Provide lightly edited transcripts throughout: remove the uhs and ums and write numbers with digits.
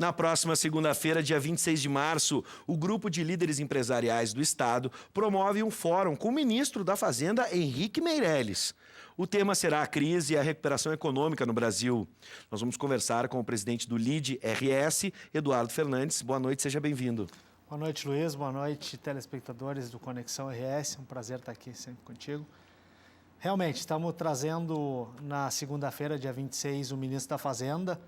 Na próxima segunda-feira, dia 26 de março, o grupo de líderes empresariais do Estado promove um fórum com o ministro da Fazenda, Henrique Meirelles. O tema será a crise e a recuperação econômica no Brasil. Nós vamos conversar com o presidente do LIDE-RS, Eduardo Fernandes. Boa noite, seja bem-vindo. Boa noite, Luiz. Boa noite, telespectadores do Conexão RS. É um prazer estar aqui sempre contigo. Realmente, estamos trazendo na segunda-feira, dia 26, o ministro da Fazenda,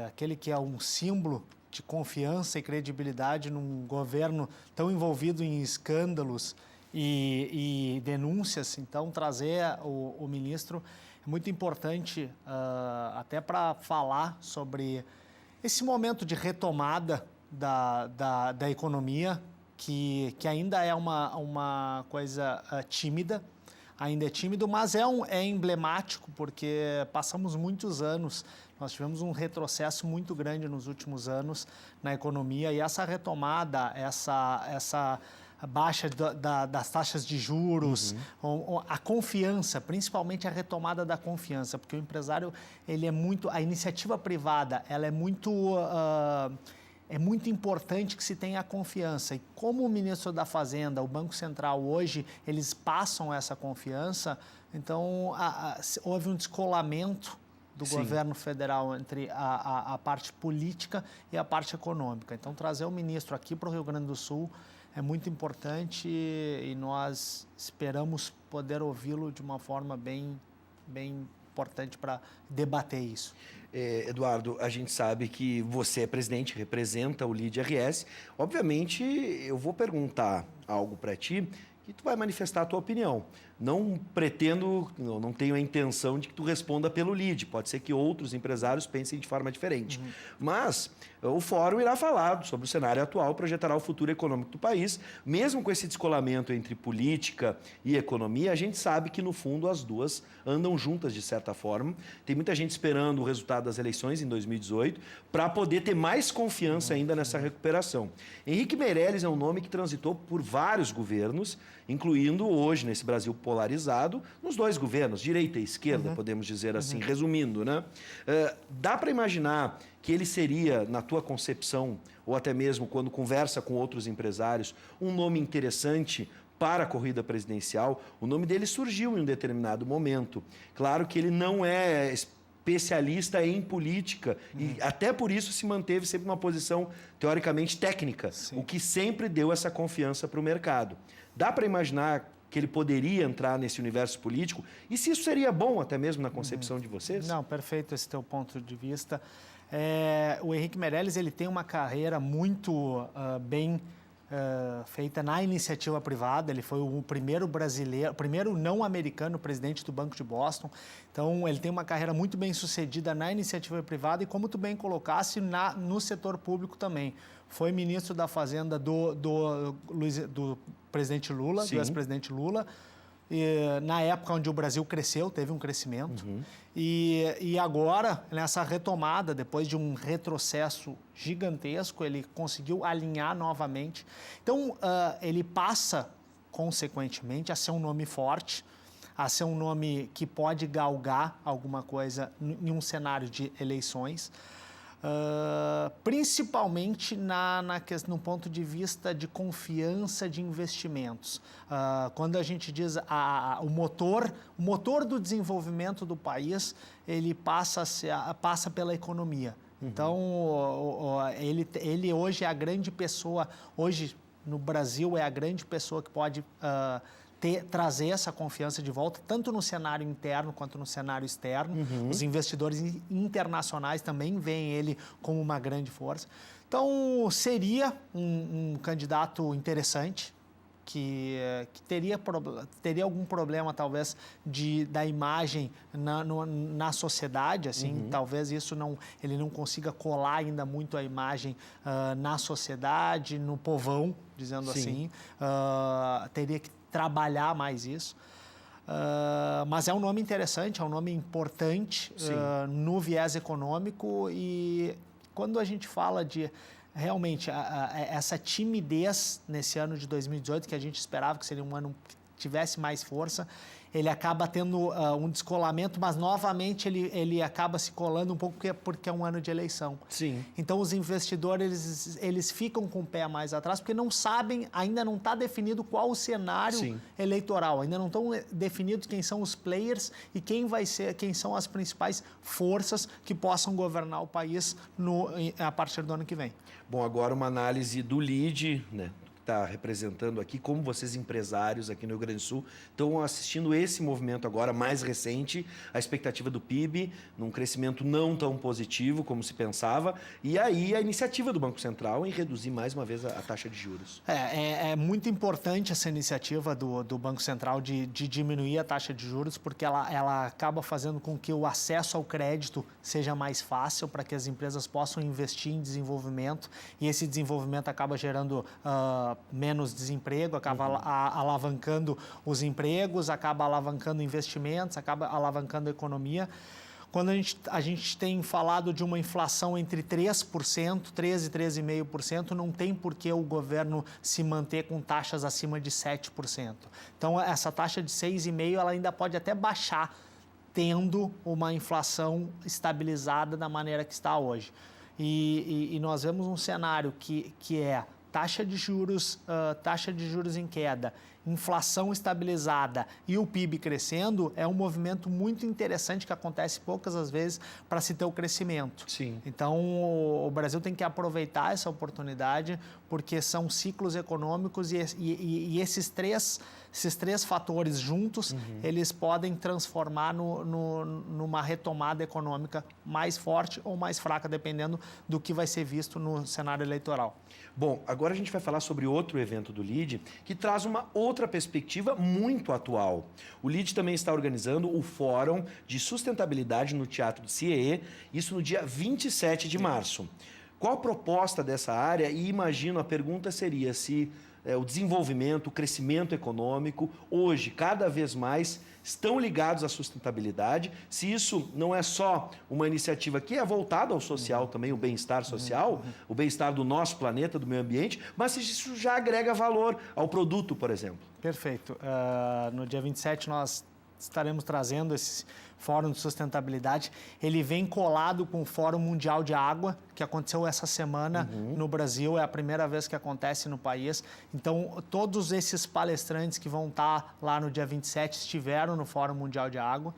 aquele que é um símbolo de confiança e credibilidade num governo tão envolvido em escândalos e denúncias. Então, trazer o ministro é muito importante até para falar sobre esse momento de retomada da economia, que ainda é uma coisa tímida, ainda é tímido, mas é emblemático, porque passamos muitos anos, nós tivemos um retrocesso muito grande nos últimos anos na economia, e essa retomada, essa baixa das taxas de juros, a confiança, principalmente a retomada da confiança, porque o empresário, a iniciativa privada, ela é muito importante que se tenha confiança. E como o ministro da Fazenda, o Banco Central hoje, eles passam essa confiança, então houve um descolamento do governo federal entre a parte política e a parte econômica. Então, trazer o ministro aqui para o Rio Grande do Sul é muito importante e nós esperamos poder ouvi-lo de uma forma bem importante para debater isso. Eduardo, a gente sabe que você é presidente, representa o LIDE-RS. Obviamente, eu vou perguntar algo para ti que tu vai manifestar a tua opinião. Não pretendo, não tenho a intenção de que tu responda pelo LIDE. Pode ser que outros empresários pensem de forma diferente. Mas o fórum irá falar sobre o cenário atual, projetará o futuro econômico do país. Mesmo com esse descolamento entre política e economia, a gente sabe que, no fundo, as duas andam juntas, de certa forma. Tem muita gente esperando o resultado das eleições em 2018 para poder ter mais confiança ainda nessa recuperação. Henrique Meirelles é um nome que transitou por vários governos, incluindo hoje, nesse Brasil polarizado, nos dois governos, direita e esquerda, podemos dizer assim, resumindo, né? Dá para imaginar que ele seria, na tua concepção, ou até mesmo quando conversa com outros empresários, um nome interessante para a corrida presidencial? O nome dele surgiu em um determinado momento. Claro que ele não é especialista em política e até por isso se manteve sempre numa posição teoricamente técnica, o que sempre deu essa confiança para o mercado. Dá para imaginar que ele poderia entrar nesse universo político? E se isso seria bom até mesmo na concepção de vocês? Não, perfeito esse teu ponto de vista. O Henrique Meirelles, ele tem uma carreira muito bem feita na iniciativa privada. Ele foi o primeiro brasileiro, primeiro não americano presidente do Banco de Boston. Então, ele tem uma carreira muito bem sucedida na iniciativa privada e, como tu bem colocasse, no setor público também. Foi ministro da Fazenda do presidente Lula, do ex-presidente Lula, na época onde o Brasil cresceu, teve um crescimento. E agora, nessa retomada, depois de um retrocesso gigantesco, ele conseguiu alinhar novamente. Então, ele passa, consequentemente, a ser um nome forte, a ser um nome que pode galgar alguma coisa em um cenário de eleições. Principalmente no ponto de vista de confiança de investimentos. Quando a gente diz o motor do desenvolvimento do país, ele passa pela economia. Então, ele hoje é a grande pessoa, hoje no Brasil é a grande pessoa que pode trazer essa confiança de volta, tanto no cenário interno quanto no cenário externo. Os investidores internacionais também veem ele como uma grande força. Então, seria um candidato interessante, que teria algum problema, talvez, da imagem na sociedade, assim, talvez ele não consiga colar ainda muito a imagem na sociedade, no povão, dizendo assim. Teria que trabalhar mais isso. Mas é um nome interessante, é um nome importante no viés econômico, e quando a gente fala de realmente essa timidez nesse ano de 2018, que a gente esperava que seria um ano que tivesse mais força, ele acaba tendo um descolamento, mas novamente ele acaba se colando um pouco porque é um ano de eleição. Sim. Então os investidores eles ficam com o pé mais atrás porque não sabem, ainda não está definido qual o cenário eleitoral, ainda não estão definidos quem são os players e quem são as principais forças que possam governar o país a partir do ano que vem. Bom, agora uma análise do LIDE, né? Está representando aqui, como vocês empresários aqui no Rio Grande do Sul estão assistindo esse movimento agora mais recente, a expectativa do PIB num crescimento não tão positivo como se pensava, e aí a iniciativa do Banco Central em reduzir mais uma vez a taxa de juros. É muito importante essa iniciativa do Banco Central de diminuir a taxa de juros, porque ela acaba fazendo com que o acesso ao crédito seja mais fácil para que as empresas possam investir em desenvolvimento, e esse desenvolvimento acaba gerando menos desemprego, acaba alavancando os empregos, acaba alavancando investimentos, acaba alavancando a economia. Quando a gente tem falado de uma inflação entre 3%, 13% e 13,5%, não tem por que o governo se manter com taxas acima de 7%. Então, essa taxa de 6,5% ela ainda pode até baixar, tendo uma inflação estabilizada da maneira que está hoje. E nós vemos um cenário que é taxa de juros em queda, inflação estabilizada e o PIB crescendo, é um movimento muito interessante que acontece poucas as vezes para se ter o crescimento. Sim. Então, o Brasil tem que aproveitar essa oportunidade, porque são ciclos econômicos e esses três fatores juntos, eles podem transformar numa retomada econômica mais forte ou mais fraca, dependendo do que vai ser visto no cenário eleitoral. Bom, agora a gente vai falar sobre outro evento do LIDE que traz uma outra perspectiva muito atual. O LIDE também está organizando o Fórum de Sustentabilidade no Teatro do CIEE, isso no dia 27 de março. Qual a proposta dessa área? E imagino, a pergunta seria se o desenvolvimento, o crescimento econômico, hoje, cada vez mais, estão ligados à sustentabilidade, se isso não é só uma iniciativa que é voltada ao social também, o bem-estar social, o bem-estar do nosso planeta, do meio ambiente, mas se isso já agrega valor ao produto, por exemplo. Perfeito. No dia 27 nós estaremos trazendo esse Fórum de Sustentabilidade. Ele vem colado com o Fórum Mundial de Água, que aconteceu essa semana no Brasil, é a primeira vez que acontece no país. Então, todos esses palestrantes que vão estar lá no dia 27 estiveram no Fórum Mundial de Água.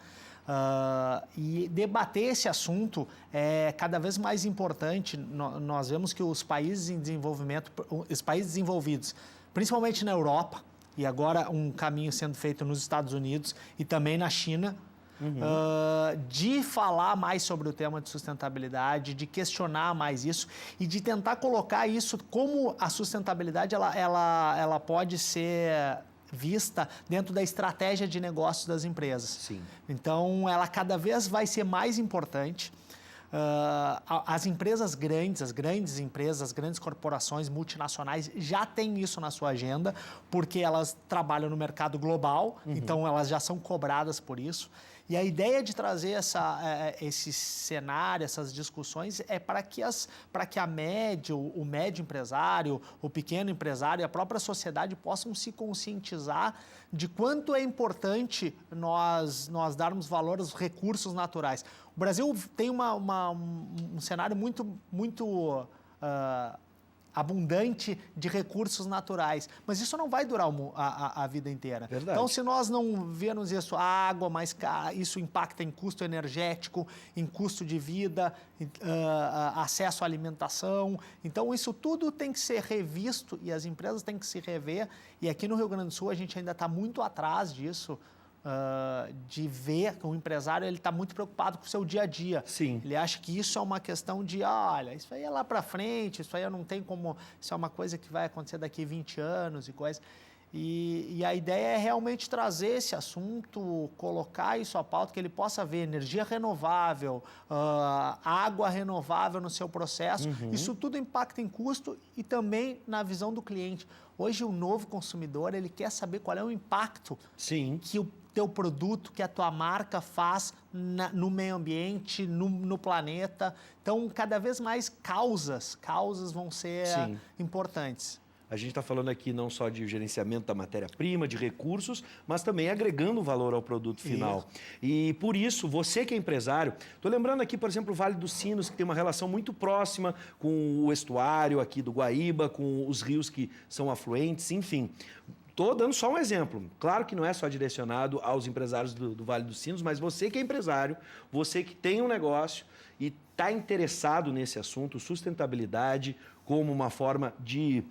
E debater esse assunto é cada vez mais importante. Nós vemos que os países em desenvolvimento, os países desenvolvidos, principalmente na Europa, e agora um caminho sendo feito nos Estados Unidos e também na China, de falar mais sobre o tema de sustentabilidade, de questionar mais isso e de tentar colocar isso como a sustentabilidade ela pode ser vista dentro da estratégia de negócios das empresas. Sim. Então, ela cada vez vai ser mais importante. As empresas grandes, as grandes empresas, as grandes corporações multinacionais já têm isso na sua agenda, porque elas trabalham no mercado global, então elas já são cobradas por isso. E a ideia de trazer esse cenário, essas discussões, é para que a médio, o médio empresário, o pequeno empresário e a própria sociedade possam se conscientizar de quanto é importante nós darmos valor aos recursos naturais. O Brasil tem um cenário muito abundante de recursos naturais, mas isso não vai durar a vida inteira. Verdade. Então, se nós não vermos isso, a água mais cara, isso impacta em custo energético, em custo de vida, acesso à alimentação. Então, isso tudo tem que ser revisto e as empresas têm que se rever. E aqui no Rio Grande do Sul, a gente ainda está muito atrás disso. De ver que o empresário está muito preocupado com o seu dia a dia. Sim. Ele acha que isso é uma questão de, olha, isso aí é lá para frente, isso aí eu não tenho como, isso é uma coisa que vai acontecer daqui a 20 anos e coisa. E a ideia é realmente trazer esse assunto, colocar isso à pauta, que ele possa ver energia renovável, água renovável no seu processo. Isso tudo impacta em custo e também na visão do cliente. Hoje, o novo consumidor, ele quer saber qual é o impacto que o teu produto, que a tua marca faz no meio ambiente, no planeta. Então, cada vez mais causas vão ser importantes. A gente está falando aqui não só de gerenciamento da matéria-prima, de recursos, mas também agregando valor ao produto final. E por isso, você que é empresário, estou lembrando aqui, por exemplo, o Vale dos Sinos, que tem uma relação muito próxima com o estuário aqui do Guaíba, com os rios que são afluentes, enfim. Estou dando só um exemplo. Claro que não é só direcionado aos empresários do Vale dos Sinos, mas você que é empresário, você que tem um negócio e está interessado nesse assunto, sustentabilidade como uma forma de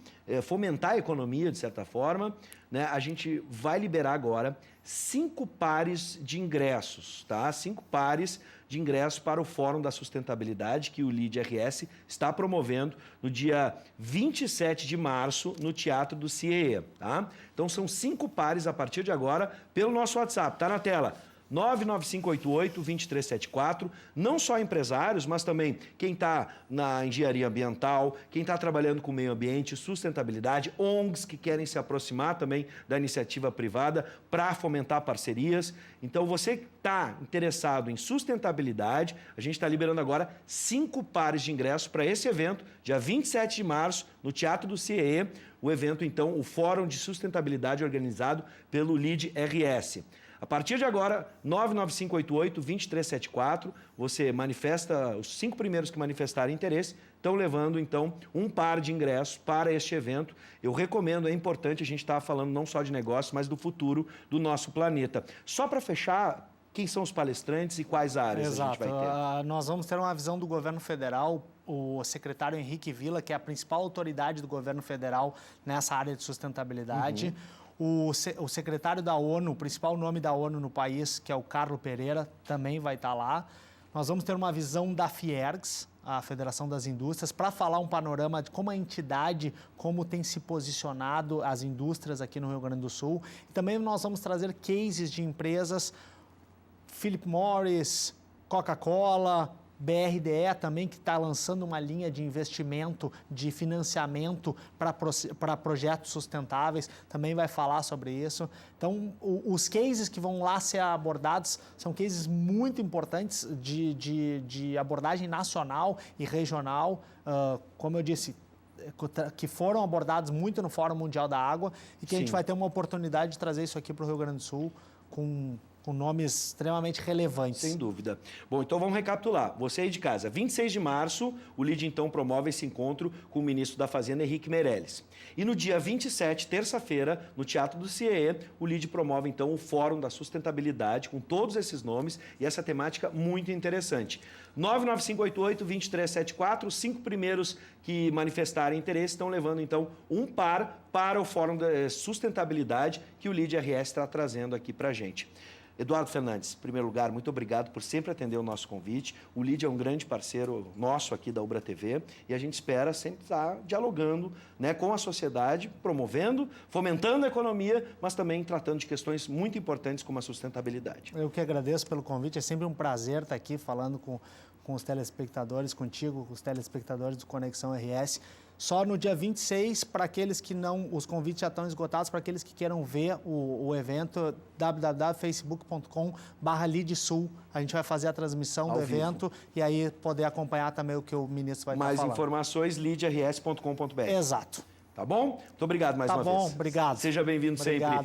fomentar a economia, de certa forma, né? A gente vai liberar agora 5 pares de ingressos, tá? 5 pares de ingressos para o Fórum da Sustentabilidade que o LeadRS está promovendo no dia 27 de março no Teatro do CIEE, tá? Então são 5 pares a partir de agora pelo nosso WhatsApp, tá na tela. 99588-2374, não só empresários, mas também quem está na engenharia ambiental, quem está trabalhando com meio ambiente, sustentabilidade, ONGs que querem se aproximar também da iniciativa privada para fomentar parcerias. Então, você que está interessado em sustentabilidade, a gente está liberando agora 5 pares de ingressos para esse evento, dia 27 de março, no Teatro do CIEE, o evento, então, o Fórum de Sustentabilidade organizado pelo LeadRS. A partir de agora, 99588-2374, você manifesta, os 5 primeiros que manifestarem interesse, estão levando, então, um par de ingressos para este evento. Eu recomendo, é importante, a gente estar falando não só de negócio, mas do futuro do nosso planeta. Só para fechar, quem são os palestrantes e quais áreas a gente vai ter? Nós vamos ter uma visão do governo federal, o secretário Henrique Villa, que é a principal autoridade do governo federal nessa área de sustentabilidade. O secretário da ONU, o principal nome da ONU no país, que é o Carlo Pereira, também vai estar lá. Nós vamos ter uma visão da Fiergs, a Federação das Indústrias, para falar um panorama de como a entidade, como tem se posicionado as indústrias aqui no Rio Grande do Sul. E também nós vamos trazer cases de empresas, Philip Morris, Coca-Cola, BRDE também, que está lançando uma linha de investimento, de financiamento para projetos sustentáveis, também vai falar sobre isso. Então, os cases que vão lá ser abordados são cases muito importantes de abordagem nacional e regional, como eu disse, que foram abordados muito no Fórum Mundial da Água e que a gente vai ter uma oportunidade de trazer isso aqui para o Rio Grande do Sul com nomes extremamente relevantes. Sem dúvida. Bom, então vamos recapitular. Você aí de casa, 26 de março, o LEAD então promove esse encontro com o ministro da Fazenda, Henrique Meirelles. E no dia 27, terça-feira, no Teatro do CIEE, o LEAD promove então o Fórum da Sustentabilidade, com todos esses nomes e essa temática muito interessante. 99588-2374, os 5 primeiros que manifestarem interesse estão levando então um par para o Fórum da Sustentabilidade que o LeadRS está trazendo aqui para a gente. Eduardo Fernandes, em primeiro lugar, muito obrigado por sempre atender o nosso convite. O LEAD é um grande parceiro nosso aqui da Ubra TV e a gente espera sempre estar dialogando, né, com a sociedade, promovendo, fomentando a economia, mas também tratando de questões muito importantes como a sustentabilidade. Eu que agradeço pelo convite, é sempre um prazer estar aqui falando com os telespectadores, contigo, com os telespectadores do Conexão RS. Só no dia 26, para aqueles que não, os convites já estão esgotados, para aqueles que queiram ver o evento, www.facebook.com/LeadSul. A gente vai fazer a transmissão do evento e aí poder acompanhar também o que o ministro vai estar falando. Mais informações, leadrs.com.br. Exato. Tá bom? Muito obrigado mais uma vez. Tá bom, obrigado. Seja bem-vindo sempre.